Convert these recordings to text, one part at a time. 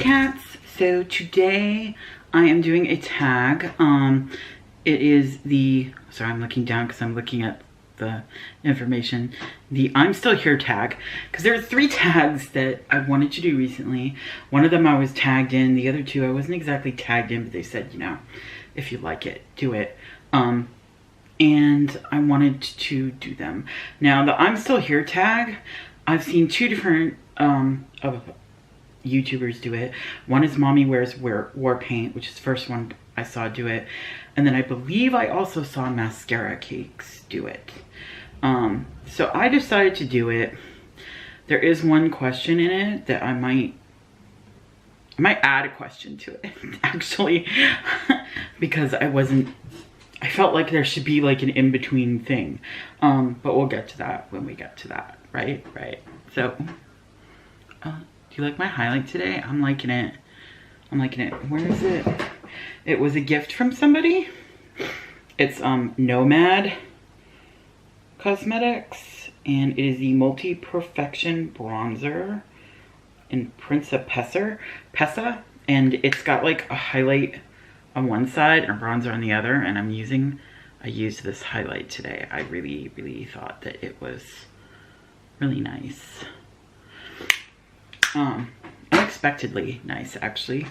cats. So today I am doing a tag. It is the, sorry, I'm looking down because I'm looking at the information, the I'm still here tag, because there are 3 tags that I wanted to do recently. One of them I was tagged in, the other 2 I wasn't exactly tagged in, but they said, you know, if you like it, do it. And I wanted to do them. Now the I'm still here tag, I've seen 2 different YouTubers do it. One is Mommy Wears War Paint, which is the first one I saw do it. And then I believe I also saw Maskaracakes do it. So I decided to do it. There is one question in it that I might add a question to it, actually, because I felt like there should be like an in-between thing. But we'll get to that when we get to that, right? Right. So, do you like my highlight today? I'm liking it. I'm liking it. Where is it? It was a gift from somebody. It's Nomad Cosmetics, and it is the Multi Perfection Bronzer in Pessa, and it's got like a highlight on one side and a bronzer on the other, and I used this highlight today. I really thought that it was really nice. Unexpectedly nice, actually.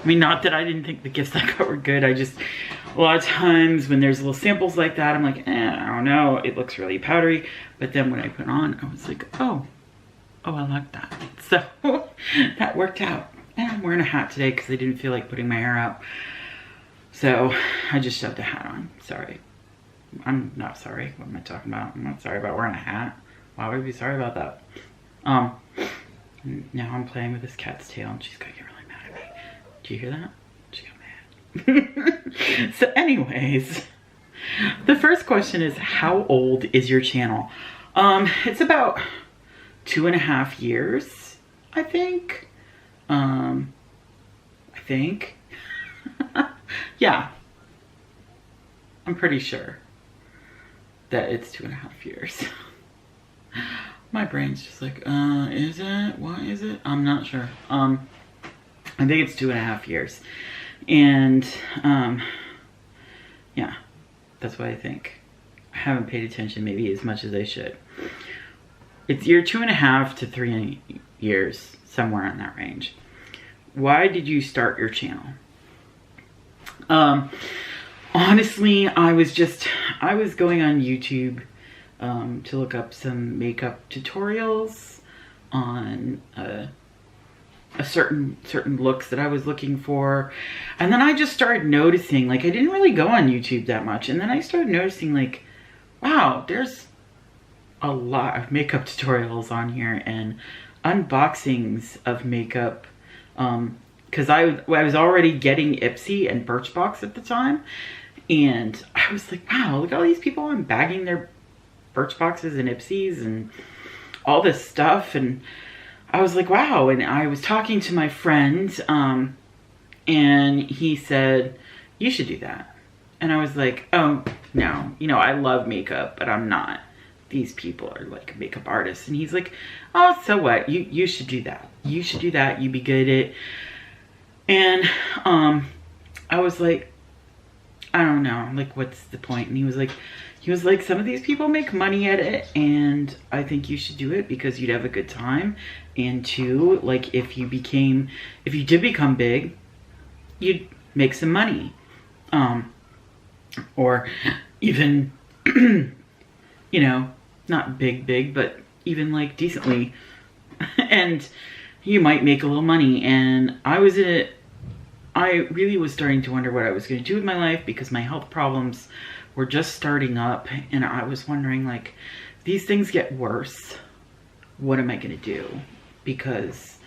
I mean, not that I didn't think the gifts I got were good. I just, a lot of times when there's little samples like that, I'm like, I don't know. It looks really powdery. But then when I put it on, I was like, oh, I like that. So that worked out. And I'm wearing a hat today because I didn't feel like putting my hair up. So I just shoved a hat on. Sorry. I'm not sorry. What am I talking about? I'm not sorry about wearing a hat. Why would I be sorry about that? Now I'm playing with this cat's tail and she's gonna get really mad at me. Do you hear that? She got mad. So anyways, the first question is, how old is your channel? It's about 2.5 years, I think. Yeah. I'm pretty sure that it's 2.5 years. My brain's just like, is it? What is it? I'm not sure. I think it's 2.5 years. And, yeah, that's what I think. I haven't paid attention maybe as much as I should. It's year 2.5 to 3 years, somewhere in that range. Why did you start your channel? Honestly, I was going on YouTube to look up some makeup tutorials on a certain looks that I was looking for. And then I just started noticing, like, I didn't really go on YouTube that much. And then I started noticing, like, wow, there's a lot of makeup tutorials on here and unboxings of makeup. Because I was already getting Ipsy and Birchbox at the time. And I was like, wow, look at all these people unbagging their Birchboxes and Ipsies and all this stuff. And I was like, wow. And I was talking to my friend, and he said, you should do that. And I was like, oh, no. You know, I love makeup, but I'm not. These people are like makeup artists. And he's like, oh, so what? You should do that. You should do that. You'd be good at it. And I was like, I don't know, like, what's the point? And he was like, some of these people make money at it, and I think you should do it because you'd have a good time. And 2, like, if you did become big, you'd make some money. Or even, you know, not big, but even like decently. And you might make a little money. And I really was starting to wonder what I was going to do with my life because my health problems were just starting up. And I was wondering, like, these things get worse. What am I going to do? Because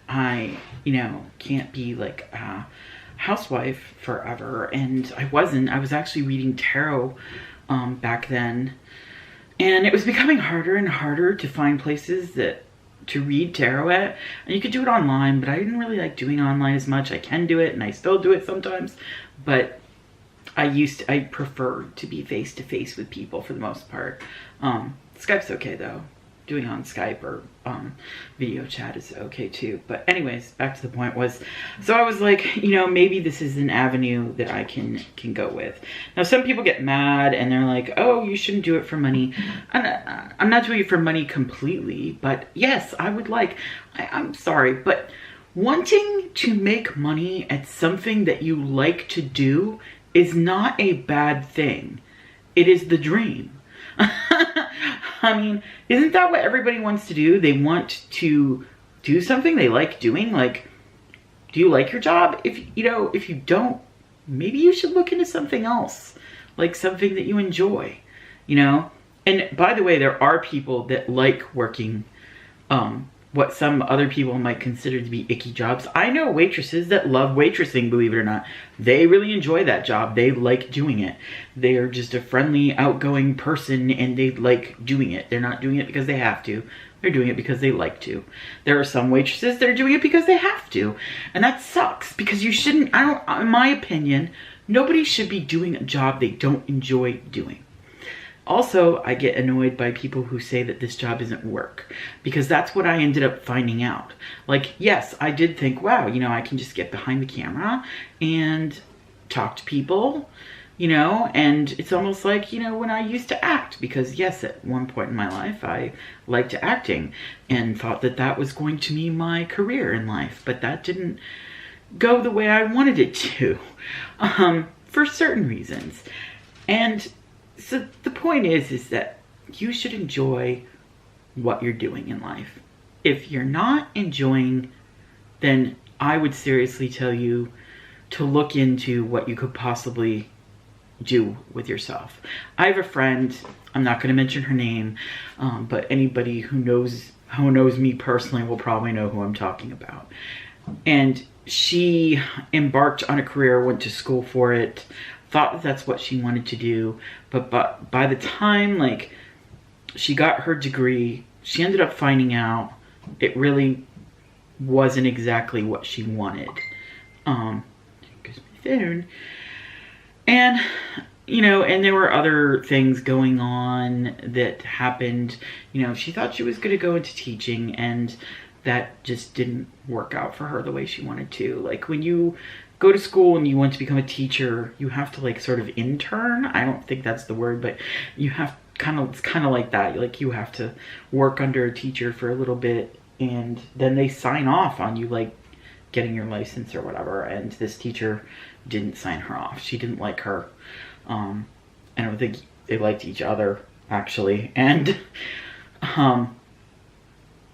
I, you know, can't be like a housewife forever. And I was actually reading tarot back then. And it was becoming harder and harder to find places to read tarot at, and you could do it online, but I didn't really like doing online as much. I can do it and I still do it sometimes, but I prefer to be face to face with people for the most part. Skype's okay though. doing on Skype or video chat is okay too. But anyways, back to the point was, so I was like, you know, maybe this is an avenue that I can go with. Now, some people get mad and they're like, oh, you shouldn't do it for money. I'm not doing it for money completely, but yes, I would like, I'm sorry, but wanting to make money at something that you like to do is not a bad thing. It is the dream. I mean, isn't that what everybody wants to do? They want to do something they like doing. Like, do you like your job? If you don't, maybe you should look into something else, like something that you enjoy, you know? And by the way, there are people that like working what some other people might consider to be icky jobs. I know waitresses that love waitressing, believe it or not. They really enjoy that job. They like doing it. They are just a friendly, outgoing person and they like doing it. They're not doing it because they have to. They're doing it because they like to. There are some waitresses that are doing it because they have to. And that sucks because you shouldn't, in my opinion, nobody should be doing a job they don't enjoy doing. Also, I get annoyed by people who say that this job isn't work, because that's what I ended up finding out. Like, yes, I did think, wow, you know, I can just get behind the camera and talk to people, you know, and it's almost like, you know, when I used to act, because yes, at one point in my life, I liked acting and thought that that was going to be my career in life, but that didn't go the way I wanted it to, for certain reasons. And so the point is that you should enjoy what you're doing in life. If you're not enjoying, then I would seriously tell you to look into what you could possibly do with yourself. I have a friend, I'm not going to mention her name, but anybody who knows me personally will probably know who I'm talking about. And she embarked on a career, went to school for it, thought that that's what she wanted to do, but by the time like she got her degree, she ended up finding out it really wasn't exactly what she wanted. Here's my phone. And you know, and there were other things going on that happened. You know, she thought she was going to go into teaching, and that just didn't work out for her the way she wanted to. Like, when you go to school and you want to become a teacher, you have to like sort of intern. I don't think that's the word, but you have it's kind of like that. Like, you have to work under a teacher for a little bit, and then they sign off on you like getting your license or whatever. And this teacher didn't sign her off. She didn't like her. I don't think they liked each other, actually. And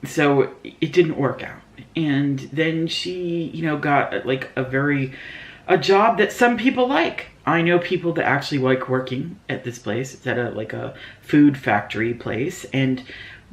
so it didn't work out. And then she, you know, got like a job that some people like. I know people that actually like working at this place. It's at a food factory place.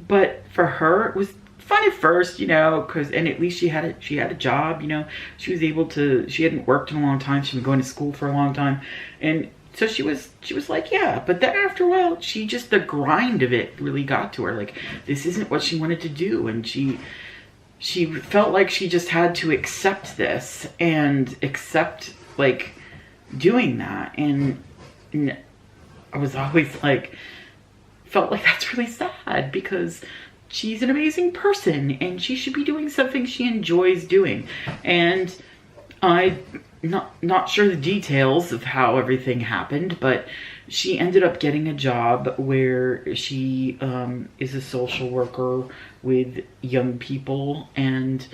But for her, it was fun at first, you know, and at least she had a job, you know. She was able to, she hadn't worked in a long time. She'd been going to school for a long time. And so she was like, yeah. But then after a while, the grind of it really got to her. Like, this isn't what she wanted to do. And she felt like she just had to accept this and accept like doing that. And I was always like, felt like that's really sad, because she's an amazing person and she should be doing something she enjoys doing. And I'm not sure the details of how everything happened, but she ended up getting a job where she is a social worker with young people, and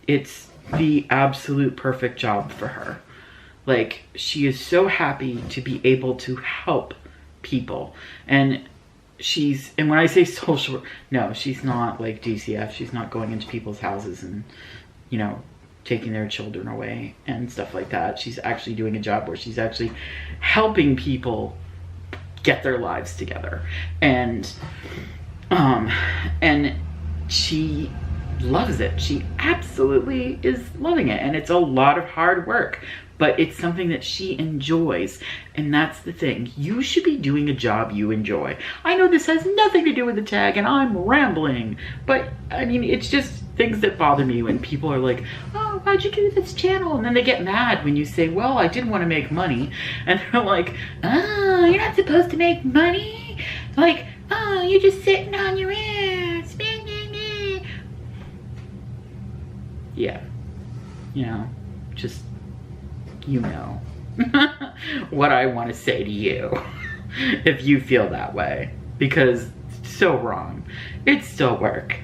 it's the absolute perfect job for her. Like, she is so happy to be able to help people. And when I say social, no, she's not like DCF. She's not going into people's houses and, you know, taking their children away and stuff like that. She's actually doing a job where she's actually helping people get their lives together. And she loves it. She absolutely is loving it. And it's a lot of hard work, but it's something that she enjoys. And that's the thing. You should be doing a job you enjoy. I know this has nothing to do with the tag and I'm rambling, but I mean, it's just things that bother me when people are like, oh, why'd you do this channel? And then they get mad when you say, well, I did want to make money. And they're like, oh, you're not supposed to make money? Like, oh, you're just sitting on your ass. yeah, you know, just, you know, what I want to say to you if you feel that way, because it's so wrong. It's still work.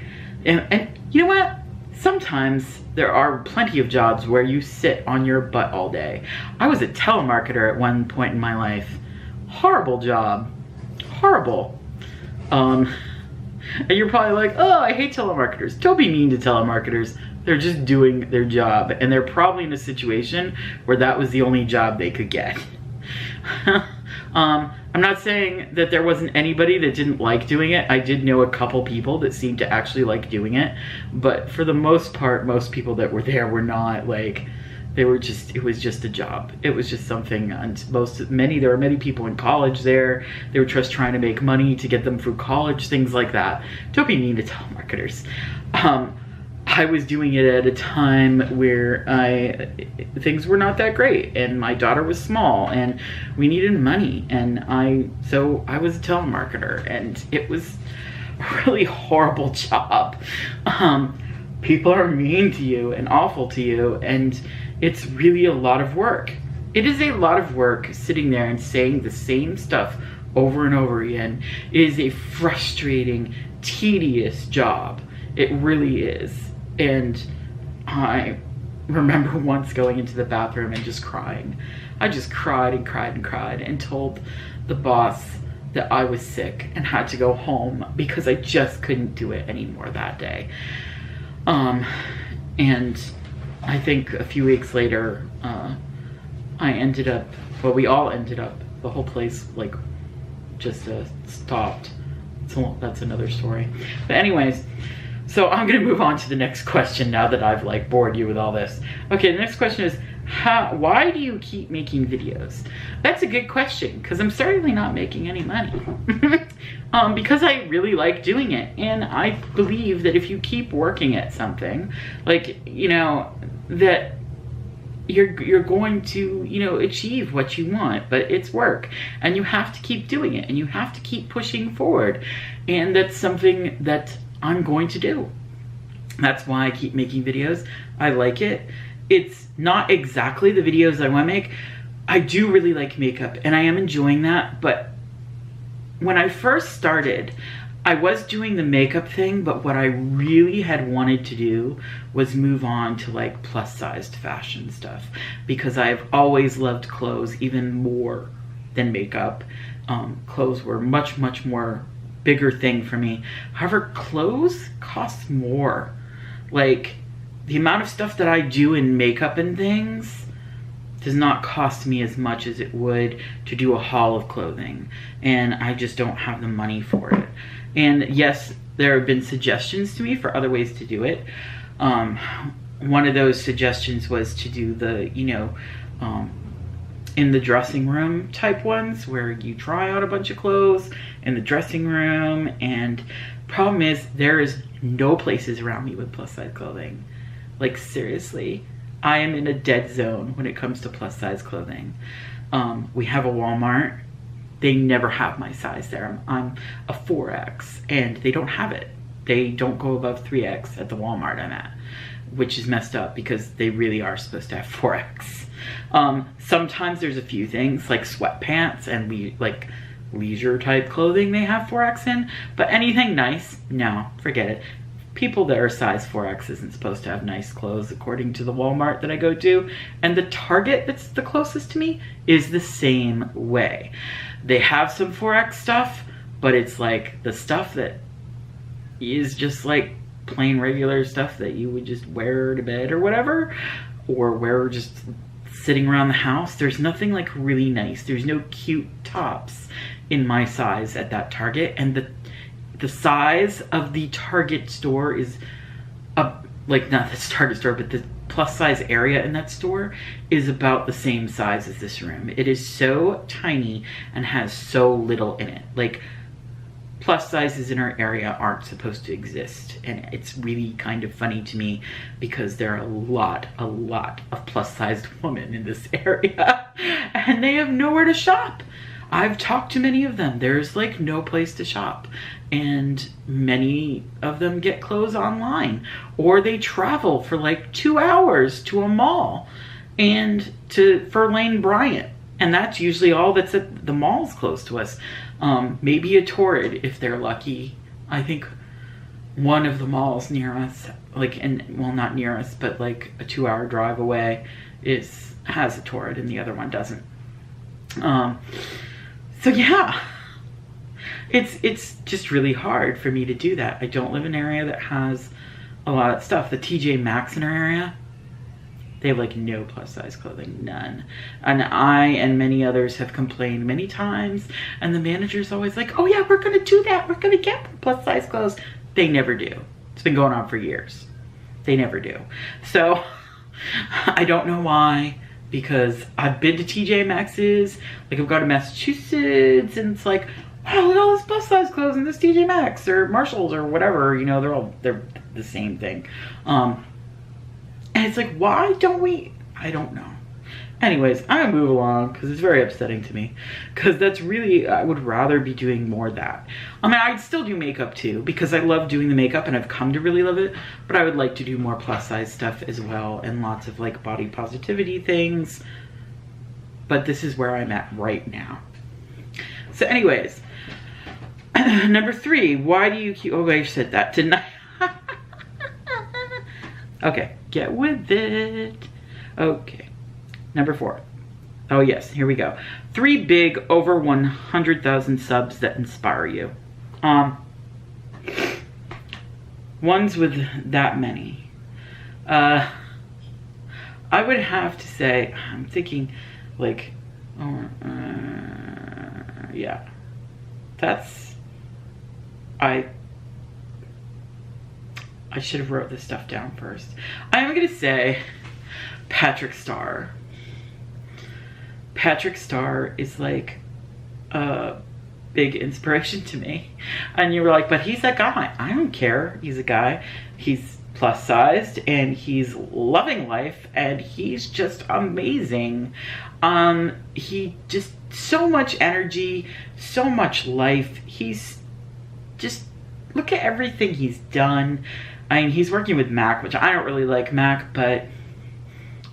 And you know what? Sometimes there are plenty of jobs where you sit on your butt all day. I was a telemarketer at one point in my life. Horrible job. Horrible. And you're probably like, oh, I hate telemarketers. Don't be mean to telemarketers. They're just doing their job. And they're probably in a situation where that was the only job they could get. I'm not saying that there wasn't anybody that didn't like doing it. I did know a couple people that seemed to actually like doing it. But for the most part, most people that were there were not like, they were just, it was just a job. It was just something, and there were many people in college there. They were just trying to make money to get them through college, things like that. Don't be mean to telemarketers. I was doing it at a time where things were not that great, and my daughter was small, and we needed money, and so I was a telemarketer, and it was a really horrible job. People are mean to you and awful to you, and it's really a lot of work. It is a lot of work sitting there and saying the same stuff over and over again. It is a frustrating, tedious job. It really is. And I remember once going into the bathroom and just crying. I just cried and cried and cried and told the boss that I was sick and had to go home because I just couldn't do it anymore that day. And I think a few weeks later, I ended up, well, we all ended up, the whole place like just stopped. So that's another story. But anyways, so I'm gonna move on to the next question now that I've like bored you with all this. Okay, the next question is, why do you keep making videos? That's a good question, because I'm certainly not making any money. Because I really like doing it, and I believe that if you keep working at something, like, you know, that you're going to, you know, achieve what you want, but it's work, and you have to keep doing it, and you have to keep pushing forward, and that's something that I'm going to do. That's why I keep making videos. I like it. It's not exactly the videos I want to make. I do really like makeup, and I am enjoying that, but when I first started, I was doing the makeup thing, but what I really had wanted to do was move on to like plus-sized fashion stuff, because I've always loved clothes even more than makeup. Clothes were much more bigger thing for me. However, clothes cost more. Like, the amount of stuff that I do in makeup and things does not cost me as much as it would to do a haul of clothing, and I just don't have the money for it. And yes, there have been suggestions to me for other ways to do it. One of those suggestions was to do the, you know, in the dressing room type ones, where you try out a bunch of clothes in the dressing room. And problem is, there is no places around me with plus size clothing. Like, seriously, I am in a dead zone when it comes to plus size clothing. We have a Walmart. They never have my size there. I'm a 4X, and they don't have it. They don't go above 3X at the Walmart I'm at, which is messed up because they really are supposed to have 4X. Sometimes there's a few things like sweatpants and like leisure type clothing they have 4X in, but anything nice, no, forget it. People that are size 4X isn't supposed to have nice clothes according to the Walmart that I go to, and the Target that's the closest to me is the same way. They have some 4X stuff, but it's like the stuff that is just like plain regular stuff that you would just wear to bed or whatever, or wear just sitting around the house. There's nothing like really nice. There's no cute tops in my size at that Target, and the size of the Target store is like, not the Target store, but the plus size area in that store is about the same size as this room. It is so tiny and has so little in it. Like, plus sizes in our area aren't supposed to exist, and it's really kind of funny to me because there are a lot of plus sized women in this area and they have nowhere to shop. I've talked to many of them. There's like no place to shop, and many of them get clothes online, or they travel for like 2 hours to a mall and for Lane Bryant, and that's usually all that's at the malls close to us. Maybe a Torrid if they're lucky. I think one of the malls near us, like, well, not near us, but like a 2-hour drive away, has a Torrid, and the other one doesn't. So yeah, it's just really hard for me to do that. I don't live in an area that has a lot of stuff. The TJ Maxx in our area, they have like no plus size clothing, none. And I and many others have complained many times, and the manager's always like, oh yeah, we're gonna do that. We're gonna get plus size clothes. They never do. It's been going on for years. They never do. So I don't know why, because I've been to TJ Maxx's, like I've gone to Massachusetts, and it's like, wow, look at all this plus size clothes in this TJ Maxx or Marshalls or whatever, you know, they're the same thing. And it's like, why don't we? I don't know. Anyways, I'm gonna move along because it's very upsetting to me, because that's really, I would rather be doing more of that. I mean, I'd still do makeup too, because I love doing the makeup and I've come to really love it, but I would like to do more plus size stuff as well, and lots of like body positivity things. But this is where I'm at right now. So anyways, number 3, why do you keep, oh, I said that, didn't I? Okay, get with it. Okay. Number 4. Oh yes, here we go. 3 big over 100,000 subs that inspire you. Ones with that many. I would have to say, I'm thinking like, yeah. That's, I should have wrote this stuff down first. I'm gonna say Patrick Starr. Patrick Starr is like a big inspiration to me. And you were like, but he's a guy. I don't care. He's a guy. He's plus sized and he's loving life and he's just amazing. He just, so much energy, so much life. He's just, look at everything he's done. I mean, he's working with MAC, which I don't really like MAC, but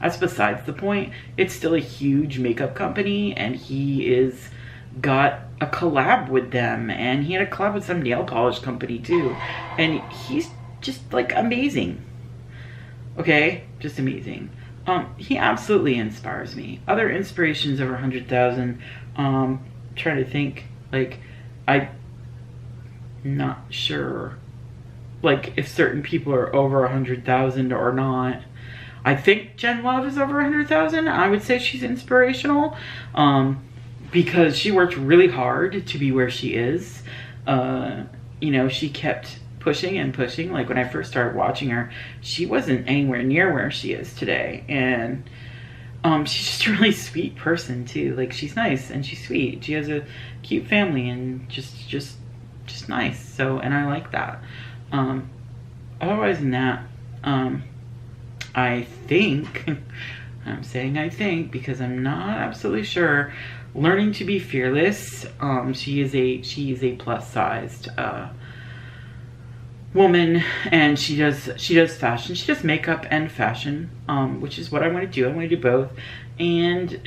that's besides the point. It's still a huge makeup company, and he is got a collab with them, and he had a collab with some nail polish company too, and he's just like amazing. Okay, just amazing. He absolutely inspires me. Other inspirations over 100,000. Trying to think, like, I'm not sure, like, if certain people are over 100,000 or not. I think Jen Love is over 100,000. I would say she's inspirational, because she worked really hard to be where she is. You know, she kept pushing and pushing. Like when I first started watching her, she wasn't anywhere near where she is today. And she's just a really sweet person too. Like, she's nice and she's sweet. She has a cute family and just nice. So, and I like that. Otherwise than that, I think, I'm saying I think because I'm not absolutely sure, Learning to Be Fearless. She is a plus sized woman, and she does fashion. She does makeup and fashion, which is what I want to do. I want to do both. And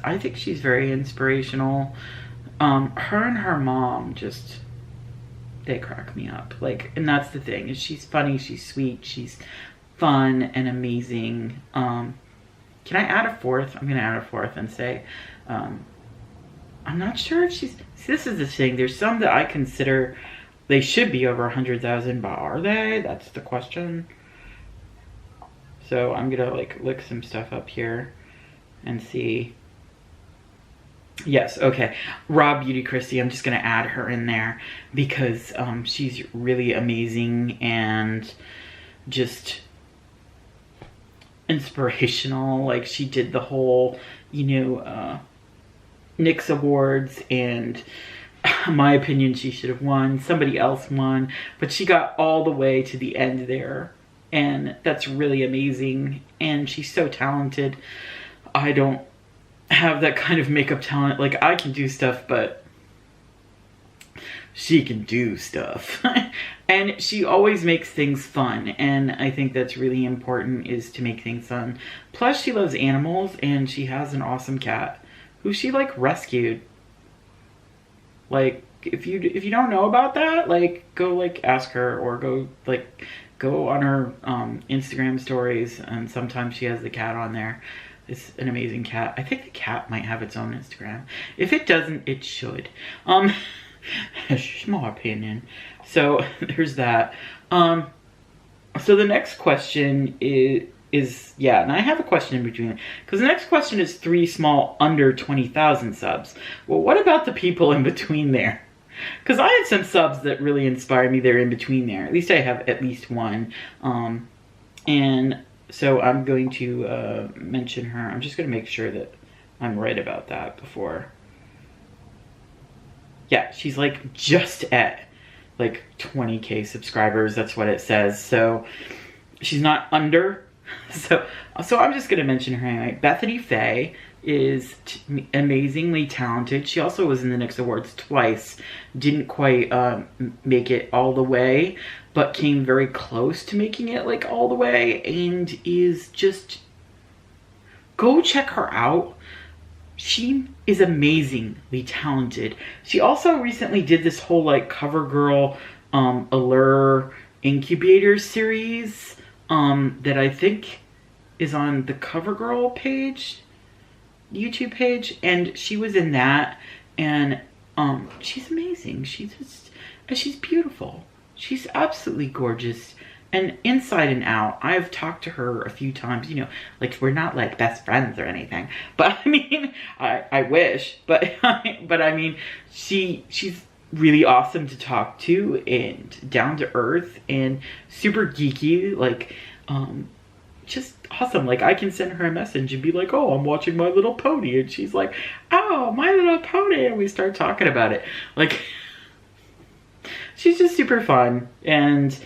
I think she's very inspirational. Her and her mom just, they crack me up. Like, and that's the thing, is she's funny, she's sweet, she's fun and amazing. Can I add a 4th? I'm gonna add a 4th and say, I'm not sure if she's, see, this is the thing, there's some that I consider they should be over 100,000, but are they? That's the question. So I'm gonna like look some stuff up here and see. Yes, okay. RawBeautykristi, I'm just gonna add her in there because she's really amazing and just inspirational. Like, she did the whole, you know, NYX Awards, and in my opinion, she should have won. Somebody else won, but she got all the way to the end there, and that's really amazing. And she's so talented. I don't have that kind of makeup talent. Like, I can do stuff, but she can do stuff. And she always makes things fun, and I think that's really important, is to make things fun. Plus, she loves animals, and she has an awesome cat who she, like, rescued. Like, if you don't know about that, like, go, like, ask her, or go on her Instagram stories, and sometimes she has the cat on there. It's an amazing cat. I think the cat might have its own Instagram. If it doesn't, it should. That's just my opinion. So there's that. So the next question is yeah, and I have a question in between, because the next question is 3 small under 20,000 subs. Well, what about the people in between there? Because I had some subs that really inspired me. They're in between there. At least I have at least one. And so I'm going to mention her. I'm just going to make sure that I'm right about that before. Yeah, she's like just at like 20K subscribers. That's what it says. So she's not under. So I'm just going to mention her anyway. BethanyFae is amazingly talented. She also was in the NYX Awards twice. Didn't quite make it all the way, but came very close to making it like all the way, and is just, go check her out. She is amazingly talented. She also recently did this whole like CoverGirl Allure Incubator series that I think is on the CoverGirl page, YouTube page, and she was in that, and she's amazing. She's beautiful. She's absolutely gorgeous. And inside and out, I've talked to her a few times, you know, like, we're not like best friends or anything, but I mean, I wish, but I mean, she's really awesome to talk to, and down to earth, and super geeky, like, just awesome. Like, I can send her a message and be like, oh, I'm watching My Little Pony, and she's like, oh, My Little Pony, and we start talking about it. Like, she's just super fun, and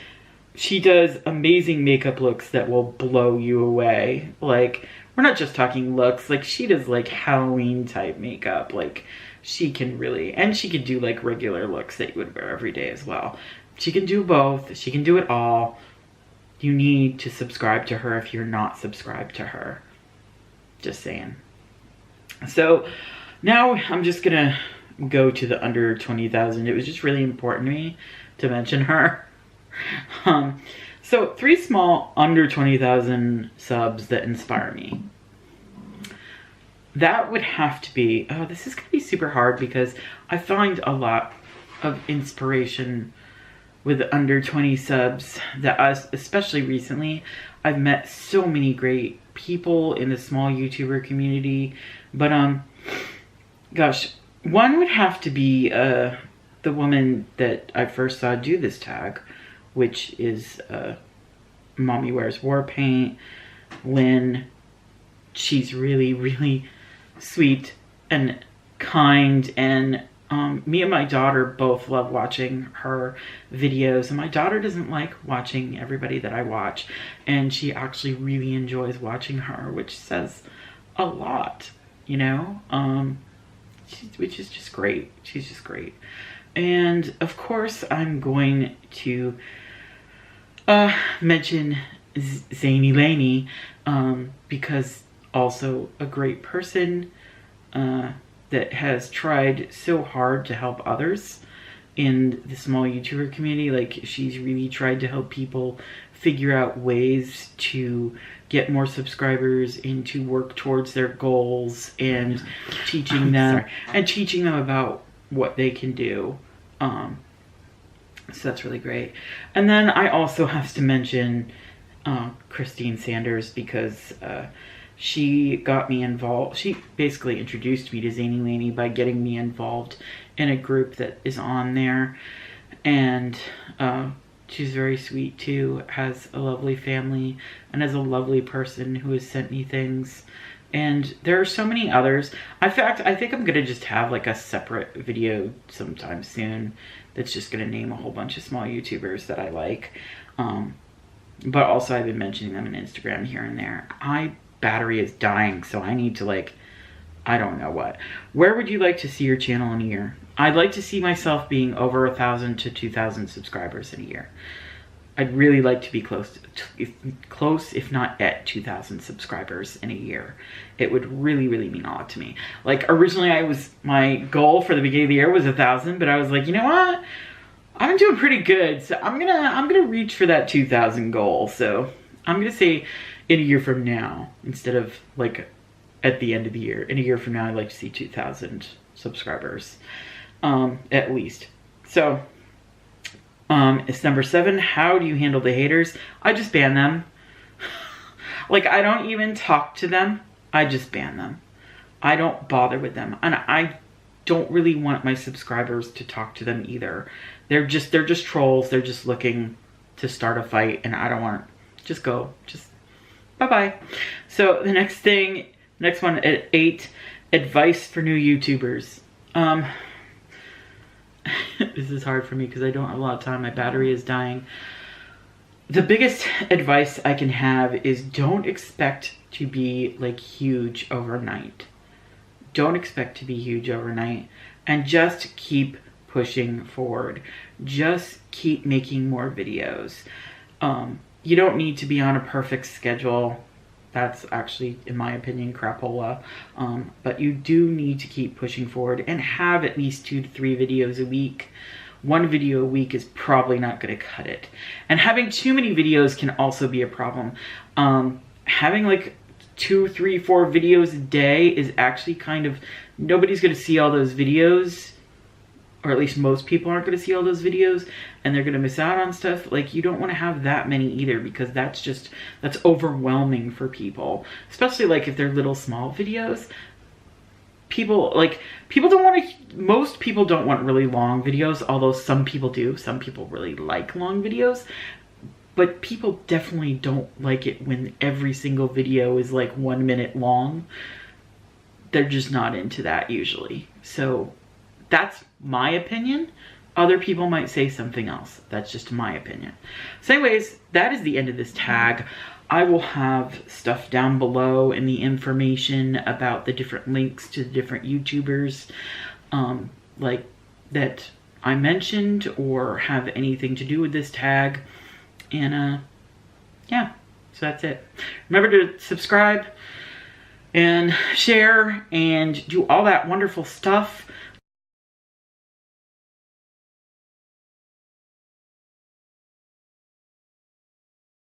she does amazing makeup looks that will blow you away. Like, we're not just talking looks, like, she does like Halloween type makeup. Like, she can really, and she can do like regular looks that you would wear every day as well. She can do both. She can do it all. You need to subscribe to her if you're not subscribed to her. Just saying. So now I'm just gonna go to the under 20,000. It was just really important to me to mention her. So 3 small under 20,000 subs that inspire me. That would have to be, oh, this is gonna be super hard, because I find a lot of inspiration with under 20 subs that especially recently, I've met so many great people in the small YouTuber community. But gosh, one would have to be the woman that I first saw do this tag, which is Mommy Wears War Paint, Lynn. She's really, really sweet and kind, and me and my daughter both love watching her videos, and my daughter doesn't like watching everybody that I watch, and she actually really enjoys watching her, which says a lot, you know, which is just great. She's just great. And of course I'm going to mention ZaineyLaney, because also a great person that has tried so hard to help others in the small YouTuber community. Like, she's really tried to help people figure out ways to get more subscribers and to work towards their goals, and teaching them about what they can do. So that's really great. And then I also have to mention Christina Sanders, because she got me involved. She basically introduced me to ZaineyLaney by getting me involved in a group that is on there. And she's very sweet too, has a lovely family, and is a lovely person who has sent me things. And there are so many others. In fact, I think I'm gonna just have like a separate video sometime soon that's just gonna name a whole bunch of small YouTubers that I like. But also I've been mentioning them on Instagram here and there. My battery is dying, so I need to I don't know what. Where would you like to see your channel in a year? I'd like to see myself being over 1,000 to 2,000 subscribers in a year. I'd really like to be close, if not at 2,000 subscribers in a year. It would really, really mean a lot to me. Like originally my goal for the beginning of the year was 1,000, but I was like, you know what? I'm doing pretty good. So I'm gonna reach for that 2,000 goal. So I'm gonna say in a year from now, instead of like at the end of the year, in a year from now, I'd like to see 2,000 subscribers, at least. So, it's number 7. How do you handle the haters? I just ban them. Like, I don't even talk to them. I just ban them. I don't bother with them. And I don't really want my subscribers to talk to them either. They're just trolls. They're just looking to start a fight, and I don't want to. Just go. Just bye-bye. So the next one at 8, advice for new YouTubers. This is hard for me because I don't have a lot of time. My battery is dying. The biggest advice I can have is don't expect to be like huge overnight. Don't expect to be huge overnight, and just keep pushing forward. Just keep making more videos. You don't need to be on a perfect schedule. That's actually, in my opinion, crapola. But you do need to keep pushing forward and have at least 2 to 3 videos a week. 1 video a week is probably not going to cut it. And having too many videos can also be a problem. Having like 2, 3, 4 videos a day is actually kind of, nobody's going to see all those videos. Or at least most people aren't going to see all those videos, and they're going to miss out on stuff. Like, you don't want to have that many either, because that's overwhelming for people. Especially like if they're little small videos. Most people don't want really long videos, although some people do. Some people really like long videos. But people definitely don't like it when every single video is like 1 minute long. They're just not into that usually. So that's my opinion. Other people might say something else. That's just my opinion. So anyways, that is the end of this tag. I will have stuff down below in the information about the different links to the different YouTubers like that I mentioned or have anything to do with this tag. And yeah, so that's it. Remember to subscribe and share and do all that wonderful stuff.